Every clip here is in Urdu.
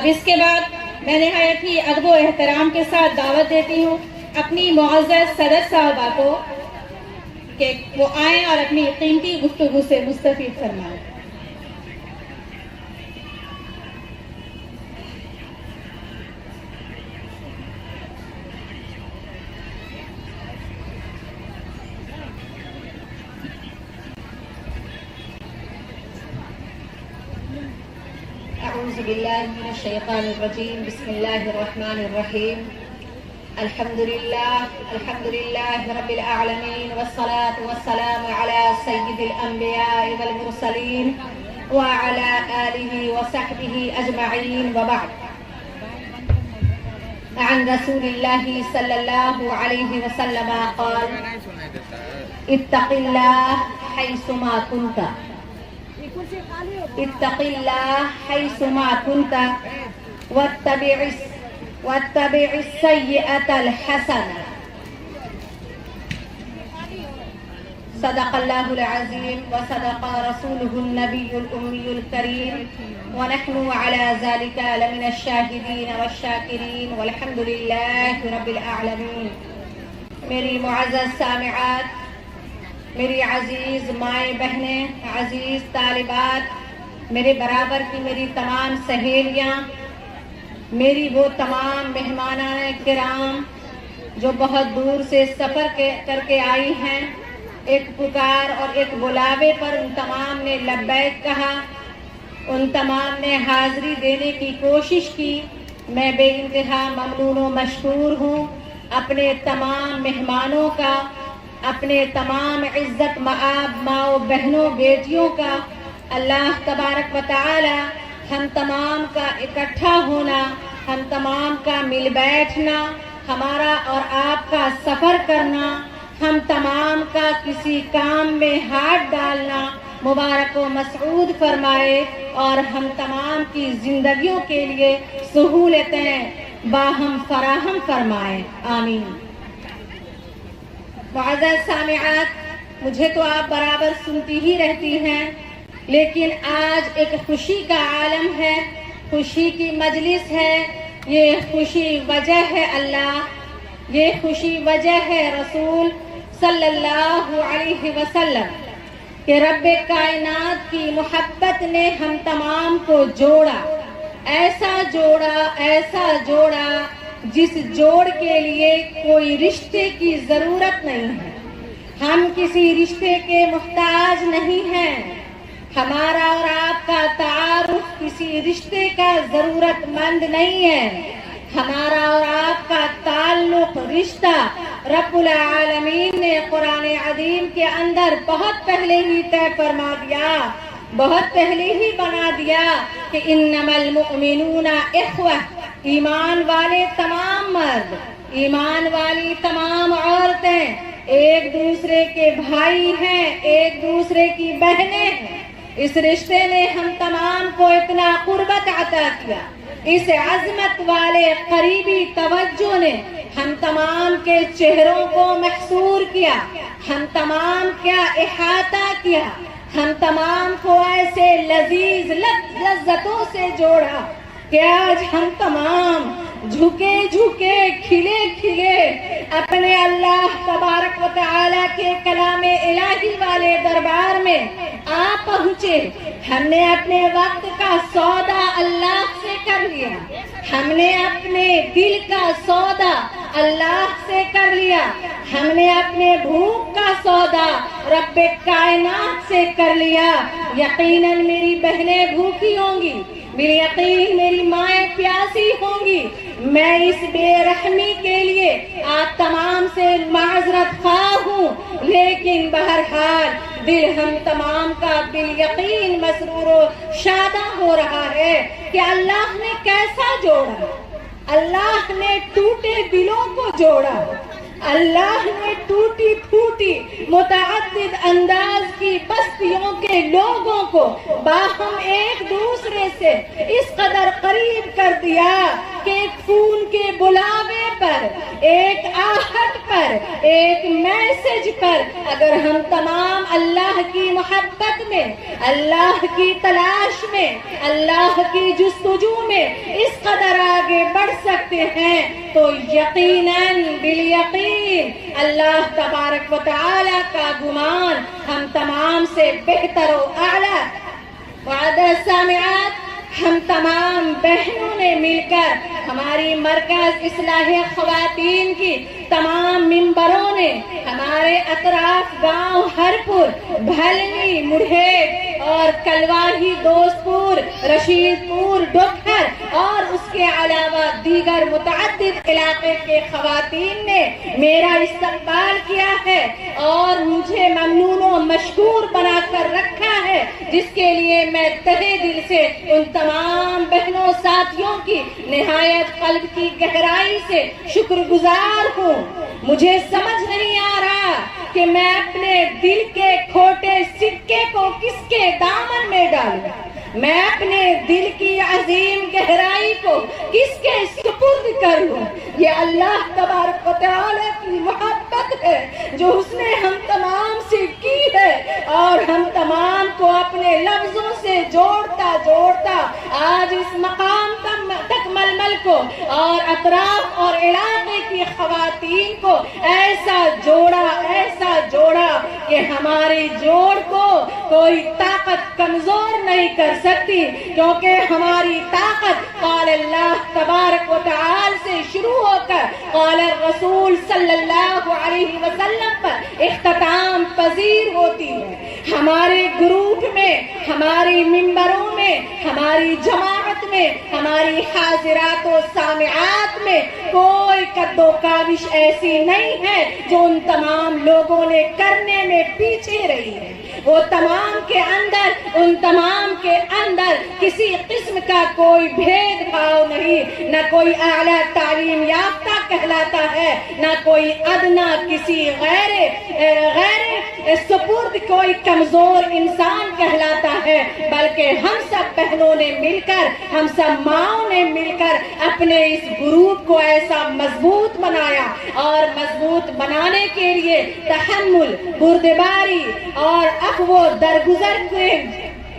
اب اس کے بعد میں نہایت ہی ادب و احترام کے ساتھ دعوت دیتی ہوں اپنی معزز صدر صاحبہ کو کہ وہ آئیں اور اپنی قیمتی گفتگو سے مستفید فرمائیں۔ اعوذ باللہ من الشیطان الرجیم، بسم اللہ الرحمن الرحیم، الحمد للہ رب العالمین، والصلاة والسلام علی سید الانبیاء والمرسلین وعلی آلہ وصحبہ اجمعین، وبعد۔ عن رسول اللہ صلی اللہ علیہ وسلم قال اتق اللہ حیثما کنت، اتق اللہ حیثما کنت واتبع السیئۃ الحسنہ۔ صدق اللہ العظیم وصدق رسولہ النبی الأمی الکریم، ونحن على ذلك لمن الشاہدین والشاکرین، والحمد للہ رب العالمین۔ میری معزز سامعات، میری عزیز مائیں بہنیں، عزیز طالبات، میرے برابر کی میری تمام سہیلیاں، میری وہ تمام مہمانان کرام جو بہت دور سے سفر کر کے آئی ہیں، ایک پکار اور ایک بلاوے پر ان تمام نے لبیک کہا، ان تمام نے حاضری دینے کی کوشش کی۔ میں بے انتہا ممنون و مشکور ہوں اپنے تمام مہمانوں کا، اپنے تمام عزت مآب ماں و بہنوں بیٹیوں کا۔ اللہ تبارک و تعالی ہم تمام کا اکٹھا ہونا، ہم تمام کا مل بیٹھنا، ہمارا اور آپ کا سفر کرنا، ہم تمام کا کسی کام میں ہاتھ ڈالنا مبارک و مسعود فرمائے، اور ہم تمام کی زندگیوں کے لیے سہولتیں باہم فراہم فرمائے، آمین۔ معزز سامعات، مجھے تو آپ برابر سنتی ہی رہتی ہیں، لیکن آج ایک خوشی کا عالم ہے، خوشی کی مجلس ہے۔ یہ خوشی وجہ ہے اللہ، یہ خوشی وجہ ہے رسول صلی اللہ علیہ وسلم کہ رب کائنات کی محبت نے ہم تمام کو جوڑا، ایسا جوڑا جس جوڑ کے لیے کوئی رشتے کی ضرورت نہیں ہے۔ ہم کسی رشتے کے محتاج نہیں ہیں، ہمارا اور آپ کا تعارف کسی رشتے کا ضرورت مند نہیں ہے، ہمارا اور آپ کا تعلق، رشتہ رب العالمین نے قرآن عظیم کے اندر بہت پہلے ہی طے فرما دیا، بہت پہلے ہی بنا دیا کہ انما المؤمنون اخوہ، ایمان والے تمام مرد، ایمان والی تمام عورتیں ایک دوسرے کے بھائی ہیں، ایک دوسرے کی بہنیں ہیں۔ اس رشتے نے ہم تمام کو اتنا قربت عطا کیا، اس عظمت والے قریبی توجہ نے ہم تمام کے چہروں کو محصور کیا، ہم تمام کیا احاطہ کیا، ہم تمام کو ایسے لذیذ لذتوں سے جوڑا کہ آج ہم تمام جھکے جھکے، کھلے کھلے اپنے اللہ تبارک و تعالی کے کلام الہی والے دربار میں آ پہنچے۔ ہم نے اپنے وقت کا سودا اللہ سے کر لیا، ہم نے اپنے دل کا سودا اللہ سے کر لیا، ہم نے اپنے بھوک کا سودا رب کائنات سے کر لیا۔ یقیناً میری بہنیں بھوکی ہوں گی، میری یقین میری مائیں پیاسی ہوں گی۔ میں اس بے رحمی کے لیے آپ تمام سے معذرت خواہ ہوں، لیکن بہرحال دل ہم تمام کا بالیقین مسرور و شادہ ہو رہا ہے کہ اللہ نے کیسا جوڑا، اللہ نے ٹوٹے دلوں کو جوڑا، اللہ نے ٹوٹی پھوٹی متعدد انداز کی بستیوں کے لوگوں کو باہم ایک دوسرے سے اس قدر قریب کر دیا کہ ایک فون کے بلاوے پر، ایک آہٹ پر، ایک میسج پر اگر ہم تمام اللہ کی محبت میں، اللہ کی تلاش میں، اللہ کی جستجو میں اس قدر آگے بڑھ سکتے ہیں تو یقیناً بالیقین اللہ تبارک و تعالی کا گمان ہم تمام سے بہتر و اعلیٰ. معزز سامعات، ہم تمام بہنوں نے مل کر ہماری مرکز اصلاح خواتین کی تمام ممبروں نے ہمارے اطراف گاؤں ہرپور، بھلنی، مڑھیٹ اور کلواہی، دوست پور، رشید پور، ڈوکھر اور اس کے علاوہ دیگر متعدد علاقے کے خواتین نے میرا استقبال کیا ہے اور مجھے ممنون و مشکور بنا کر رکھا ہے، جس کے لیے میں تہہ دل سے ان تمام بہنوں ساتھیوں کی نہایت قلب کی گہرائی سے شکر گزار ہوں. مجھے سمجھ نہیں آ رہا کہ میں اپنے دل کے کھوٹے سکے کو کس کے دامن میں ڈالوں، میں اپنے دل کی عظیم گہرائی کو کس کے سپرد کر لوں. یہ اللہ تبارک و تعالی کی محبت ہے جو اس نے ہم تمام سے کی ہے، اور ہم تمام کو اپنے لفظوں سے جوڑتا جوڑتا آج اس مقام تک ململ کو اور اطراف اور علاقے کی خواتین کو ایسا جوڑا کہ ہماری جوڑ کو کوئی طاقت کمزور نہیں کر سکتی، کیونکہ ہماری طاقت قال اللہ تبارک و تعالی سے شروع ہو کر قال الرسول صلی اللہ علیہ وسلم پر اختتام پذیر ہوتی ہے. ہمارے گروپ میں، ہماری ممبروں میں، ہماری جماعت میں، ہماری حاضرات و سامعات میں کوئی کد و کاوش ایسی نہیں ہے جو ان تمام لوگوں نے کرنے میں پیچھے رہی ہے. وہ تمام کے اندر کسی قسم کا کوئی بھید بھاؤ نہیں، نہ کوئی اعلیٰ تعلیم یافتہ کہلاتا ہے، نہ کوئی ادنا کسی غیر سپرد کوئی کمزور انسان کہلاتا ہے، بلکہ ہم سب بہنوں نے مل کر، ہم سب ماؤں نے مل کر اپنے اس گروپ کو ایسا مضبوط بنایا، اور مضبوط بنانے کے لیے تحمل، بردباری اور اخو درگزر کے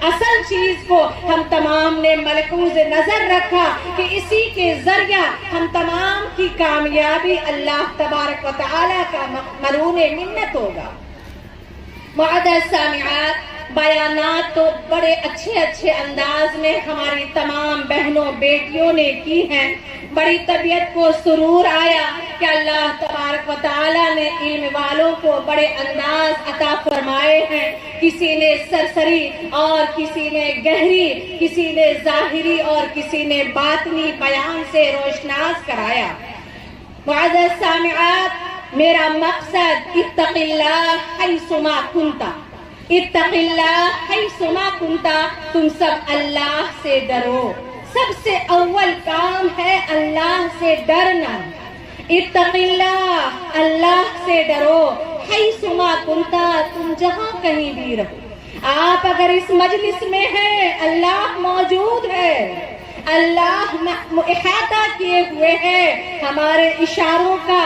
اصل چیز کو ہم تمام نے ملحوظ نظر رکھا کہ اسی کے ذریعہ ہم تمام کی کامیابی اللہ تبارک و تعالی کا مرہون منت ہوگا. معزز سامعات، بیانات تو بڑے اچھے انداز میں ہماری تمام بہنوں بیٹیوں نے کی ہیں. بڑی طبیعت کو سرور آیا کہ اللہ تبارک و تعالیٰ نے علم والوں کو بڑے انداز عطا فرمائے ہیں. کسی نے سرسری اور کسی نے گہری، کسی نے ظاہری اور کسی نے باطنی بیان سے روشناس کرایا. معزز سامعات، میرا مقصد اتق اللہ حیثما کنتا، اتق اللہ حیثما کنتا، تم سب اللہ سے ڈرو. سب سے اول کام ہے اللہ سے ڈرنا. اتق اللہ، اللہ سے ڈرو. حیثما کنتا، تم جہاں کہیں بھی رہو. آپ اگر اس مجلس میں ہیں، اللہ موجود ہے، اللہ احاطہ کیے ہوئے ہیں ہمارے اشاروں کا،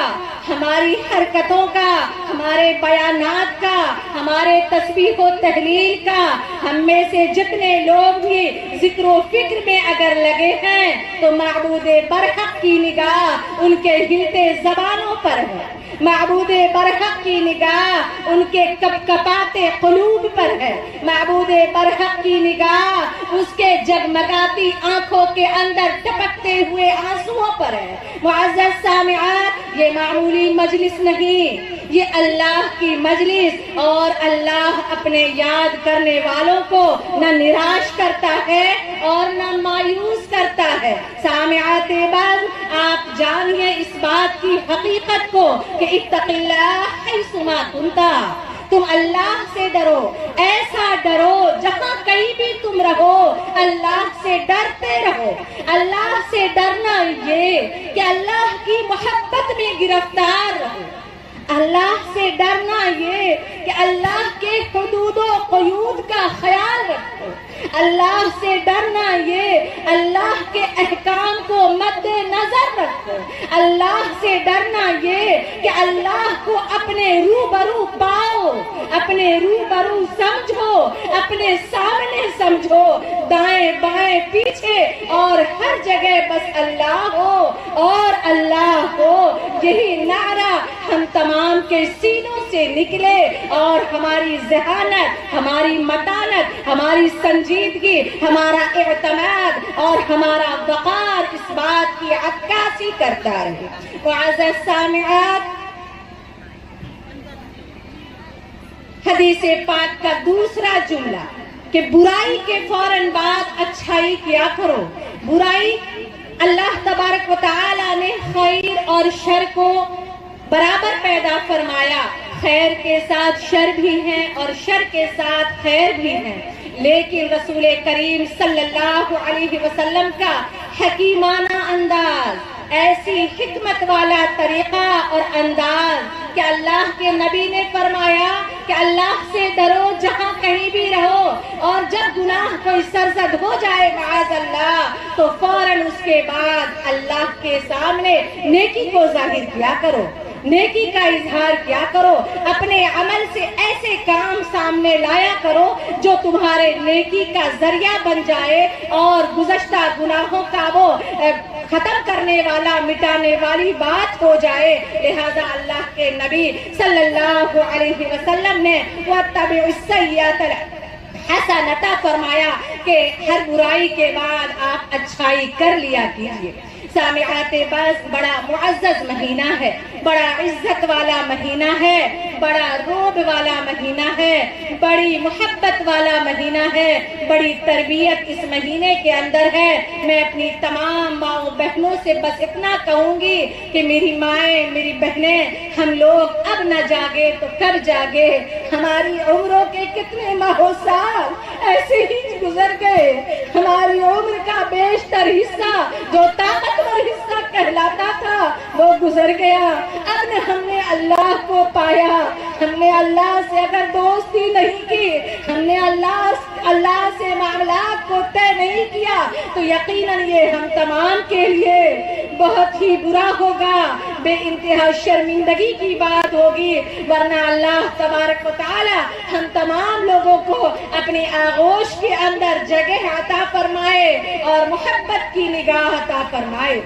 ہماری حرکتوں کا، ہمارے بیانات کا، ہمارے تسبیح و تحلیل کا. ہم میں سے جتنے لوگ بھی ذکر و فکر میں اگر لگے ہیں تو معبود برحق کی نگاہ ان کے ہلتے زبانوں پر ہے، معبود برحق کی نگاہ ان کے کپکپاتے قلوب پر ہے، معبود برحق کی نگاہ اس کے جگمگاتی آنکھوں کے اندر ٹپکتے ہوئے آنسوؤں پر ہے. معزز سامعات، یہ معمولی مجلس نہیں، یہ اللہ کی مجلس، اور اللہ اپنے یاد کرنے والوں کو نہ نراش کرتا ہے اور نہ مایوس کرتا ہے. سامعات بعض، آپ جانیے اس بات کی حقیقت کو کہ اتق اللہ حیثما کنتا، تم اللہ سے ڈرو. ایسا ڈرو جہاں کہیں بھی تم رہو، اللہ سے ڈرتے رہو. اللہ سے ڈرنا یہ کہ اللہ کی محبت میں گرفتار رہو. اللہ سے ڈرنا یہ کہ اللہ کے حدود و قیود کا خیال رکھو. اللہ سے ڈرنا یہ اللہ کے احکام کو مد نظر رکھو. اللہ سے ڈرنا یہ کہ اللہ کو اپنے روبرو پاؤ اپنے روبرو سمجھو، اپنے سامنے سمجھو، دائیں بائیں پیچھے اور ہر جگہ بس اللہ ہو اور اللہ ہو، یہی نعرہ ہم تمام کے سینوں سے نکلے اور ہماری ذہانت، ہماری متانت، ہماری سنجیدگی، ہمارا اعتماد اور ہمارا وقار اس بات کی عکاسی کرتا رہے۔ معزز سامعات، حدیث پاک کا دوسرا جملہ کہ برائی کے فوراً بعد اچھائی کیا کرو۔ برائی، اللہ تبارک و تعالی نے خیر اور شر کو برابر پیدا فرمایا، خیر کے ساتھ شر بھی ہے اور شر کے ساتھ خیر بھی ہے، لیکن رسول کریم صلی اللہ علیہ وسلم کا حکیمانہ انداز، ایسی حکمت والا طریقہ اور انداز کہ اللہ کے نبی نے فرمایا کہ اللہ سے ڈرو جہاں کہیں بھی رہو، اور جب گناہ کوئی سرزد ہو جائے معاذ اللہ تو فوراً اس کے بعد اللہ کے سامنے نیکی کو ظاہر کیا کرو، نیکی کا اظہار کیا کرو، اپنے عمل سے ایسے کام سامنے لایا کرو جو تمہارے نیکی کا ذریعہ بن جائے اور گزشتہ گناہوں کا وہ ختم کرنے والا، مٹانے والی بات ہو جائے۔ لہذا اللہ کے نبی صلی اللہ علیہ وسلم نے وَاتَّبِعُ السَّيِّئَةَ الْحَسَنَةَ فرمایا کہ ہر برائی کے بعد آپ اچھائی کر لیا کیجیے۔ سامعات بس، بڑا معزز مہینہ ہے، بڑا عزت والا مہینہ ہے، بڑا روب والا مہینہ ہے، بڑی محبت والا مہینہ ہے، بڑی تربیت اس مہینے کے اندر ہے۔ میں اپنی تمام ماؤں بہنوں سے بس اتنا کہوں گی کہ میری مائیں، میری بہنیں، ہم لوگ اب نہ جاگے تو کب جاگے؟ ہماری عمروں کے کتنے ماہ و سال ایسے ہی گزر گئے، ہماری عمر کا بیشتر حصہ جو طاقتور حصہ کہلاتا تھا وہ گزر گیا۔ اب ہم نے اللہ کو پایا، ہم نے اللہ سے اگر دوستی نہیں کی، ہم نے اللہ سے معاملات کو طے نہیں کیا تو یقیناً یہ ہم تمام کے لیے بہت ہی برا ہوگا، بے انتہا شرمندگی کی بات ہوگی، ورنہ اللہ تبارک و تعالی ہم تمام لوگوں کو اپنی آغوش کے اندر جگہ عطا فرمائے اور محبت کی نگاہ عطا فرمائے۔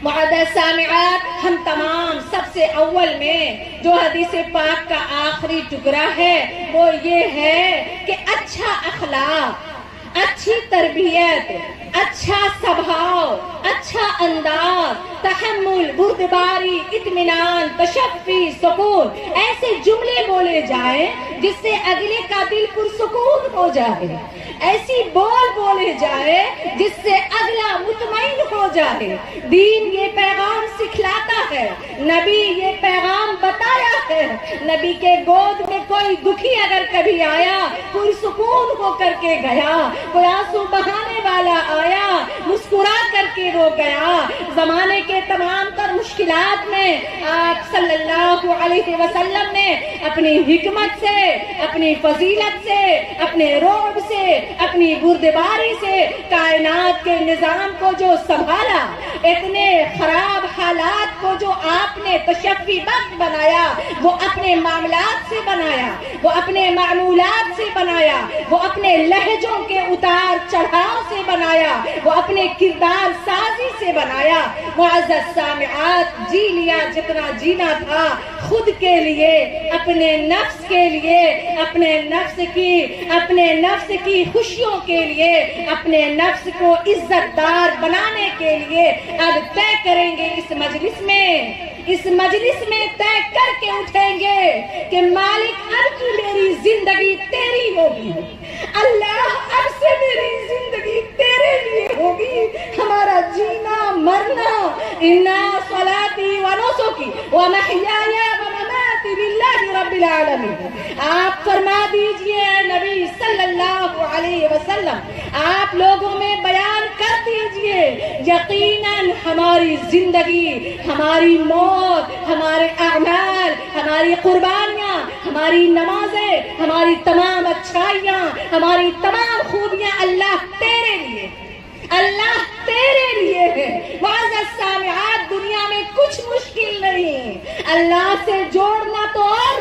معزز سامعات، ہم تمام سب سے اول میں جو حدیث پاک کا آخری ٹکڑا ہے وہ یہ ہے کہ اچھا اخلاق، اچھی تربیت، اچھا سبھاؤ، اچھا انداز، تحمل، بردباری، اطمینان، تشفی، سکون، ایسے جملے بولے جائیں جس سے اگلے کا دل پرسکون ہو جائے، ایسی بول بولے جائے جس سے اگلا مطمئن ہو جائے۔ دین یہ پیغام سکھلاتا ہے، نبی یہ پیغام بتایا ہے، نبی کے گود میں کوئی دکھی اگر کبھی آیا پرسکون ہو کر کے گیا، کوئی آنسو بہانے والا آیا مسکرا کر کے وہ گیا۔ زمانے کے تمام تر مشکلات میں آپ صلی اللہ علیہ وسلم نے اپنی حکمت سے، اپنی فضیلت سے، اپنے رعب سے، اپنی بردباری سے کائنات کے نظام کو جو سنبھالا، اتنے خراب حالات کو جو آپ نے تشفی بخش بنایا، وہ اپنے معاملات سے بنایا، وہ اپنے معمولات سے بنایا، وہ اپنے لہجوں کے اتار چڑھاؤ سے بنایا، وہ اپنے کردار سازی سے بنایا۔ معزز سامعات، جی لیا جتنا جینا تھا خود کے لیے، اپنے نفس کے لیے، اپنے نفس کی خوشیوں کے لیے، اپنے نفس کو عزت دار بنانے کے لیے اب طے کریں گے اس مجلس میں طے کر کے اٹھیں گے کہ مالک اب کی میری زندگی تیری ہوگی، اللہ اب سے میری زندگی تیرے لیے ہوگی، ہمارا جینا مرنا، انا صلاتی و نسکی و محیای و مماتی للہ رب العالمین۔ آپ فرما دیجئے نبی صلی اللہ علیہ وسلم، آپ لوگوں میں بیان کر دیجئے، یقیناً ہماری زندگی، ہماری موت، ہمارے اعمال، ہماری قربانیاں، ہماری نمازیں، ہماری تمام اچھائیاں، ہماری تمام خوبیاں اللہ تیرے لیے، اللہ تیرے لیے ہے۔ معزز سامعات، دنیا میں کچھ مشکل نہیں، اللہ سے جوڑنا تو اور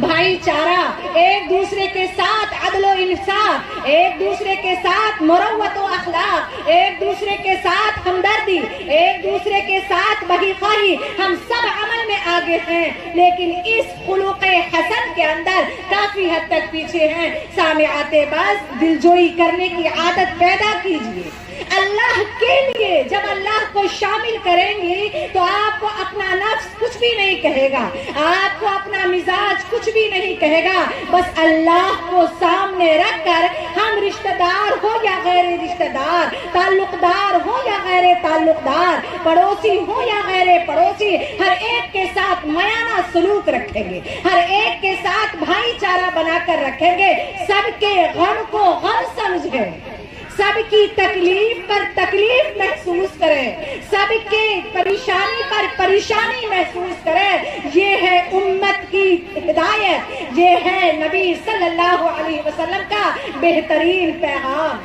بھائی چارہ، ایک دوسرے کے ساتھ عدل و انصاف، ایک دوسرے کے ساتھ مروت و اخلاق، ایک دوسرے کے ساتھ ہمدردی، ایک دوسرے کے ساتھ بھائی خواہی، ہم سب عمل میں آگے ہیں لیکن اس خلق حسن کے اندر کافی حد تک پیچھے ہیں۔ سامعات بس دلجوئی کرنے کی عادت پیدا کیجیے اللہ کے لیے۔ جب اللہ کو شامل کریں گی تو آپ کو اپنا نفس کچھ بھی نہیں کہے گا، آپ کو اپنا مزاج کچھ بھی نہیں کہے گا، بس اللہ کو سامنے رکھ کر ہم رشتہ دار ہو یا غیر رشتہ دار، تعلق دار ہو یا غیر تعلق دار، پڑوسی ہو یا غیر پڑوسی، ہر ایک کے ساتھ میانہ سلوک رکھیں گے، ہر ایک کے ساتھ بھائی چارہ بنا کر رکھیں گے، سب کے غم کو غم سمجھیں، سب کی تکلیف پر تکلیف محسوس کریں، سب کے پریشانی پر پریشانی محسوس کریں۔ یہ ہے امت کی ہدایت، یہ ہے نبی صلی اللہ علیہ وسلم کا بہترین پیغام۔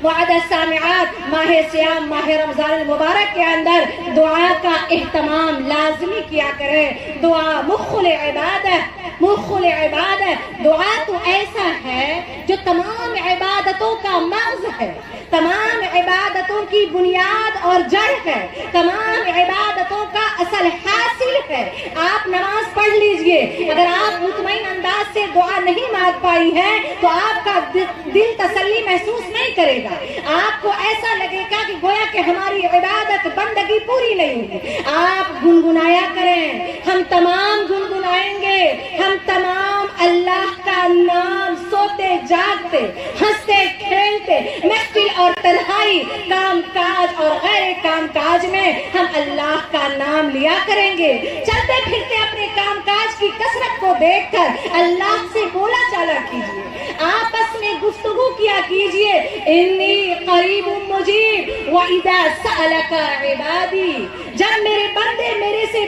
معزز سامعات، ماہ سیام، ماہ رمضان المبارک کے اندر دعا کا اہتمام لازمی کیا کریں۔ دعا مخ العبادت، مخ العبادت، دعا تو ایسا ہے جو تمام عبادتوں کا مغز ہے، تمام عبادتوں کی بنیاد اور جڑ ہے، تمام عبادتوں کا اصل حاصل ہے۔ آپ نماز پڑھ لیجئے، اگر آپ مطمئن انداز سے دعا نہیں مانگ پائی ہے تو آپ کا دل تسلی محسوس نہیں کرے گا، آپ کو ایسا لگے گا کہ گویا کہ ہماری عبادت بندگی پوری نہیں ہوئی۔ آپ گنگنایا کریں، ہم تمام گنگنائیں گے، ہم تمام اللہ کا نام سوتے جاگتے، ہنستے کھیلتے، محفل اور تنہائی، کام کاج اور غیر کام کاج میں ہم اللہ کا نام لیا کریں گے۔ چلتے پھرتے اپنے کام کاج کی کثرت کو دیکھ کر اللہ سے بولا چالا کیجیے، آپس میں گفتگو کیا کیجیے۔ انی قریب مجیب وَإِذَا سَأَلَكَ عِبَادِي، جب میرے بندے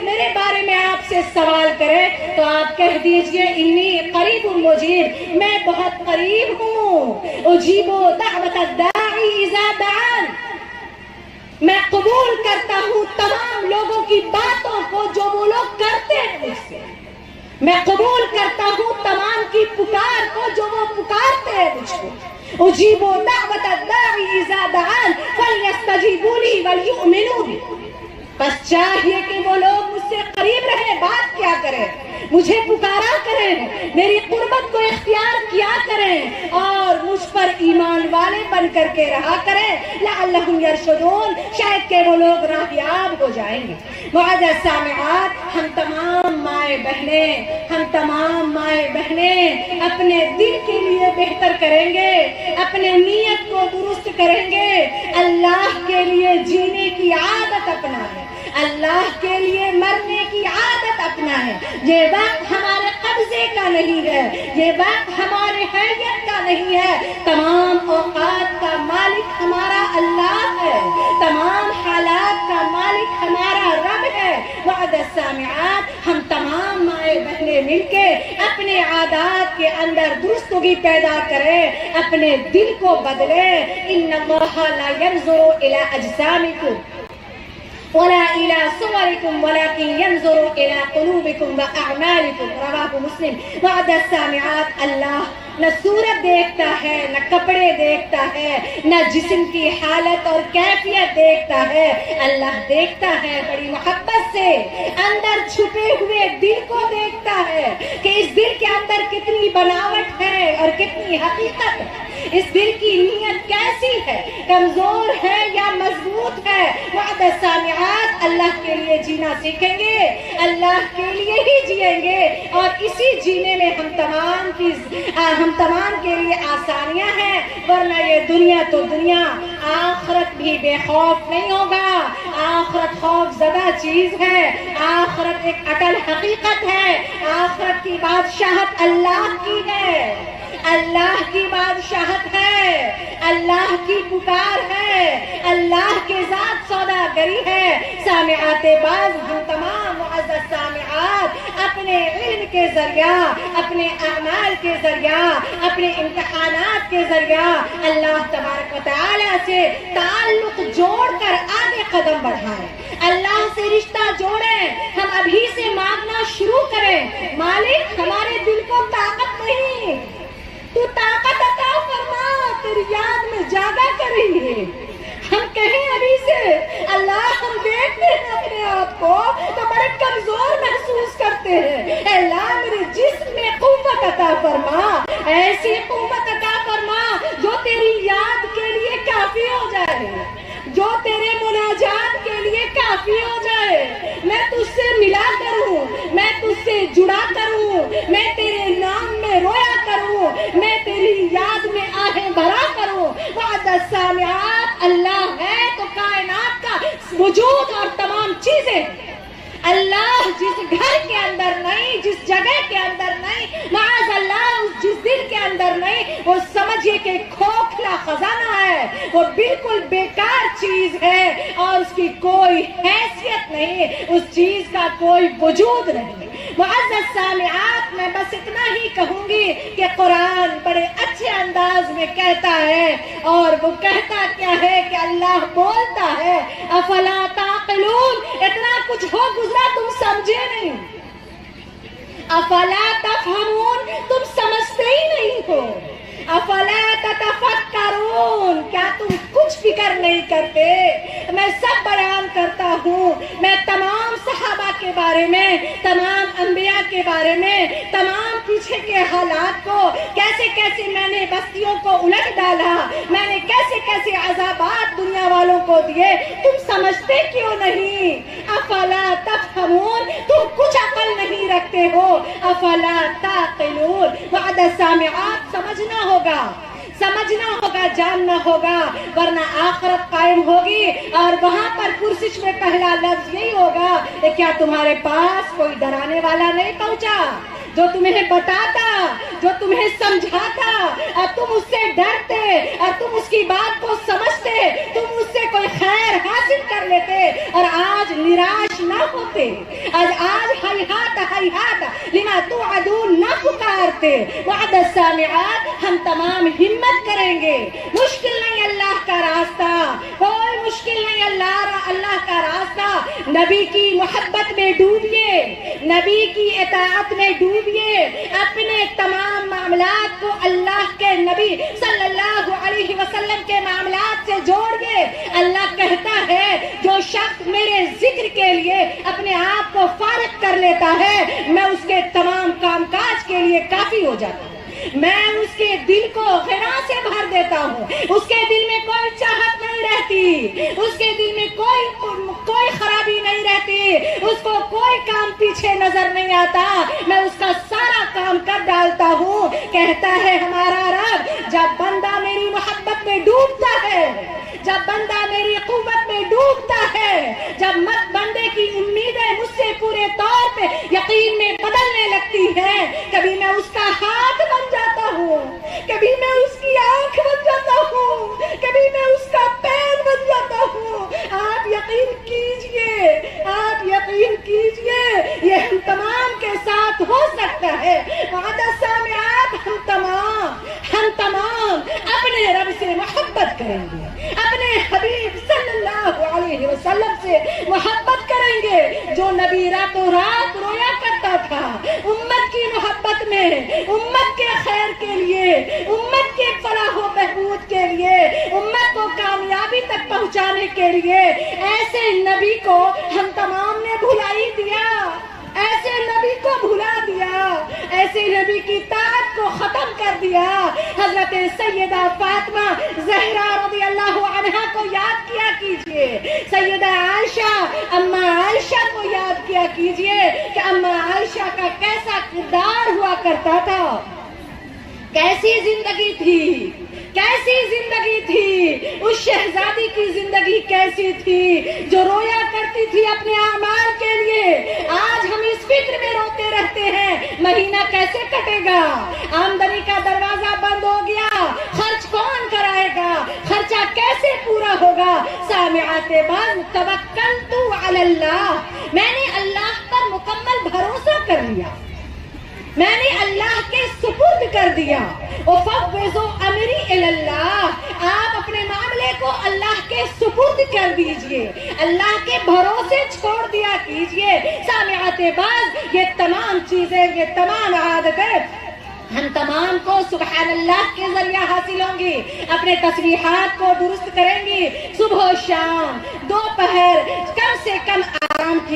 میرے بارے میں آپ سے سوال کریں تو آپ کہہ دیجئے انی قریب مجیب، میں بہت قریب ہوں۔ اجیب دعوت الداعی اذا دعان، میں قبول کرتا ہوں تمام لوگوں کی باتوں کو جو وہ لوگ کرتے ہیں مجھ سے، میں قبول کرتا ہوں تمام کی پکار کو جو وہ پکارتے ہیں مجھ کو۔ اجیب دعوت الداعی اذا دعان فلیستجیبوا لی ولیؤمنوا بی، بس چاہیے کہ وہ لوگ مجھ سے قریب رہیں، بات کیا کریں، مجھے پکارا کریں، میری قربت کو اختیار کیا کریں اور مجھ پر ایمان والے بن کر کے رہا کریں۔ لعلہم یرشدون، شاید کہ وہ لوگ راہیاب ہو جائیں گے۔ معزز سامعات، ہم تمام مائیں بہنیں اپنے دل کے لیے بہتر کریں گے، اپنے نیت کو درست کریں گے، اللہ کے لیے جینے کی عادت اپنائیں، اللہ کے لیے مرنے کی عادت اپنائیں۔ یہ وقت ہمارے قبضے کا نہیں ہے، یہ وقت ہمارے حیثیت کا نہیں ہے، تمام اوقات کا مالک ہمارا اللہ ہے، تمام حالات کا مالک ہمارا رب ہے۔ معزز سامعات، ہم تمام مائیں بہنیں مل کے اپنے عادات کے اندر درستگی پیدا کریں، اپنے دل کو بدلیں۔ ان اللہ لا ينظر الى اجسامکم ولا إلى صوركم ولكن ينظر إلى قلوبكم وأعمالكم، رواہ مسلم۔ معزز سامعات، اللہ نہ صورت دیکھتا ہے، نہ کپڑے دیکھتا ہے، نہ جسم کی حالت اور کیفیت دیکھتا ہے، اللہ دیکھتا ہے بڑی محبت سے اندر چھپے ہوئے دل کو دیکھتا ہے کہ اس دل کے اندر کتنی بناوٹ ہے اور کتنی حقیقت ہے، اس دل کی نیت کیسی ہے، کمزور ہے یا مضبوط ہے۔ معزز سامعات، اللہ کے لیے جینا سیکھیں گے، اللہ کے لیے ہی جئیں گے اور اسی جینے میں ہم تمام کے لیے آسانیاں ہیں، ورنہ یہ دنیا تو دنیا، آخرت بھی بے خوف نہیں ہوگا۔ آخرت خوف زدہ چیز ہے، آخرت ایک اٹل حقیقت ہے، آخرت کی بادشاہت اللہ کی ہے، اللہ کی بادشاہت ہے، اللہ کی پکار ہے، اللہ کے ذات سوداگری ہے۔ سامعات باز، ہم تمام معزز سامعات اپنے علم کے ذریعہ، اپنے اعمال کے ذریعہ، اپنے امتحانات کے ذریعہ اللہ تبارک و تعالی سے تعلق جوڑ کر آگے قدم بڑھائیں، اللہ سے رشتہ جوڑیں، ہم ابھی سے مانگنا شروع کریں۔ مالک ہمارے کرتے ہیں. اے اللہ میرے جسم میں قوت عطا فرما, ایسی قوت عطا فرما جو تیری یاد کے لیے کافی ہو جائے, جو تیرے مناجات کے لیے کافی ہو جائے. میں تجھ سے ملا کروں, میں تجھ سے جڑا کروں, میں تیرے نام میں رویا کروں, میں تیری یاد میں آہیں بھرا کروں. وعد السامعات, اللہ ہے تو کائنات کا وجود اور تمام چیزیں. اللہ جس گھر کے اندر نہیں, جس جگہ کے اندر نہیں, معاذ اللہ جس دل کے اندر نہیں, وہ سمجھیے کہ کھوکھلا خزانہ ہے, وہ بالکل بیکار چیز ہے اور اس کی کوئی حیثیت نہیں, اس چیز کا کوئی وجود نہیں. معزز سامعات, میں بس اتنا ہی کہوں گی کہ قرآن بڑے اچھے انداز میں کہتا ہے, اور وہ کہتا کیا ہے کہ اللہ بولتا ہے افلا تعقلون, اتنا کچھ ہو گزرا تم سمجھے نہیں, افلا تفہمون, تم سمجھتے ہی نہیں ہو, افلا تتفکرون, کیا تم کچھ فکر نہیں کرتے. میں سب بیان کرتا ہوں, میں تمام صحابہ کے بارے میں, تمام انبیاء کے بارے میں, تمام پیچھے کے حالات کو, کیسے کیسے میں نے بستیوں کو الٹ ڈالا, میں نے کیسے کیسے عذابات دنیا والوں کو دیے, تم سمجھتے کیوں نہیں. افلا تفہمون, تم کچھ عقل نہیں رکھتے ہو. افلا تعقلون. وعد السامعات, سمجھنا ہوگا, سمجھنا ہوگا, جاننا ہوگا, ورنہ آخرت قائم ہوگی اور وہاں پر پرسش میں پہلا لفظ یہی ہوگا کہ کیا تمہارے پاس کوئی ڈرانے والا نہیں پہنچا جو تمہیں بتاتا, جو تمہیں سمجھاتا, اور تم اس سے ڈرتے, اور تم اس کی بات کو سمجھتے, تم اس سے کوئی خیر حاصل کر لیتے اور آج نراش نہ ہوتے, آج ہیہات ہیہات لما توعدون نہ پکارتے. وعد السامعات, ہم تمام ہمت کریں گے, مشکل نہیں اللہ کا راستہ, کوئی مشکل نہیں اللہ کا راستہ. نبی کی محبت میں ڈوبیے, نبی کی اطاعت میں ڈوبیے, اپنے تمام معاملات کو اللہ کے نبی صلی اللہ علیہ وسلم کے معاملات سے جوڑیے. اللہ کہتا ہے جو شخص میرے ذکر کے لیے اپنے آپ کو فارغ کر لیتا ہے, میں اس کے تمام کام کاج کے لیے کافی ہو جاتا ہوں. میں اس کے دل کو غنا سے بھر دیتا ہوں, اس کے دل میں کوئی چاہت نہیں رہتی, اس کے دل میں کوئی خرابی نہیں رہتی, اس کو کوئی کام پیچھے نظر نہیں آتا, میں اس کا سارا کام کر ڈالتا ہوں. کہتا ہے ہمارا رب, جب بندہ میری محبت میں ڈوبتا ہے, جب بندہ میری قوت میں ڈوبتا ہے, جب بندے کی امیدیں مجھ سے پورے طور پہ یقین میں بدلنے لگتی ہیں, کبھی میں اس کا ہاتھ بن جاتا ہوں, کبھی میں اس کی آنکھ بن جاتا ہوں, کبھی میں اس کا پیر بن جاتا ہوں. آپ یقین کیجئے, آپ یقین کیجئے, یہ ہم تمام کے ساتھ ہو سکتا ہے. وعد السامعات, ہم تمام اپنے رب سے محبت کریں گے, اپنے حبیب صلی اللہ علیہ وسلم سے محبت کریں گے, جو نبی راتوں رات رویا کرتا تھا امت کی محبت میں, امت کے خیر کے لیے, امت کے فلاح و بہبود کے لیے, امت کو کامیابی تک پہنچانے کے لیے. ایسے نبی کو ہم تمام نے بھلا ہی دیا, ایسے نبی کو بھلا دیا, ایسے نبی کی طاعت کو ختم کر دیا. حضرت سیدہ فاطمہ زہرا رضی اللہ عنہا کو یاد کیا کیجئے, سیدہ عائشہ, اما عائشہ کو یاد کیا کیجئے کہ اما عائشہ کا کیسا کردار ہوا کرتا تھا, کیسی زندگی تھی, کیسی زندگی تھی, اس شہزادی کی زندگی کیسی تھی جو رویا کرتی تھی اپنے اعمال کے لیے. آج ہم اس فکر میں روتے رہتے ہیں مہینہ کیسے کٹے گا, آمدنی کا دروازہ بند ہو گیا, خرچ کون کرائے گا, خرچہ کیسے پورا ہوگا. سامعات باز, توکلت علی اللہ, میں نے اللہ پر مکمل بھروسہ کر لیا, میں نے اللہ کے سپرد کر دیا. وفوض امری الی اللہ, آپ اپنے معاملے کو اللہ کے سپرد کر دیجئے, اللہ کے بھروسے چھوڑ دیا کیجئے. سامعات باز, یہ تمام چیزیں, یہ تمام عادتیں ہم تمام کو سبحان اللہ کے ذریعہ حاصل ہوں گی. اپنے تسبیحات کو درست کریں گی, صبح و شام, دوپہر, کم سے کم آرام کی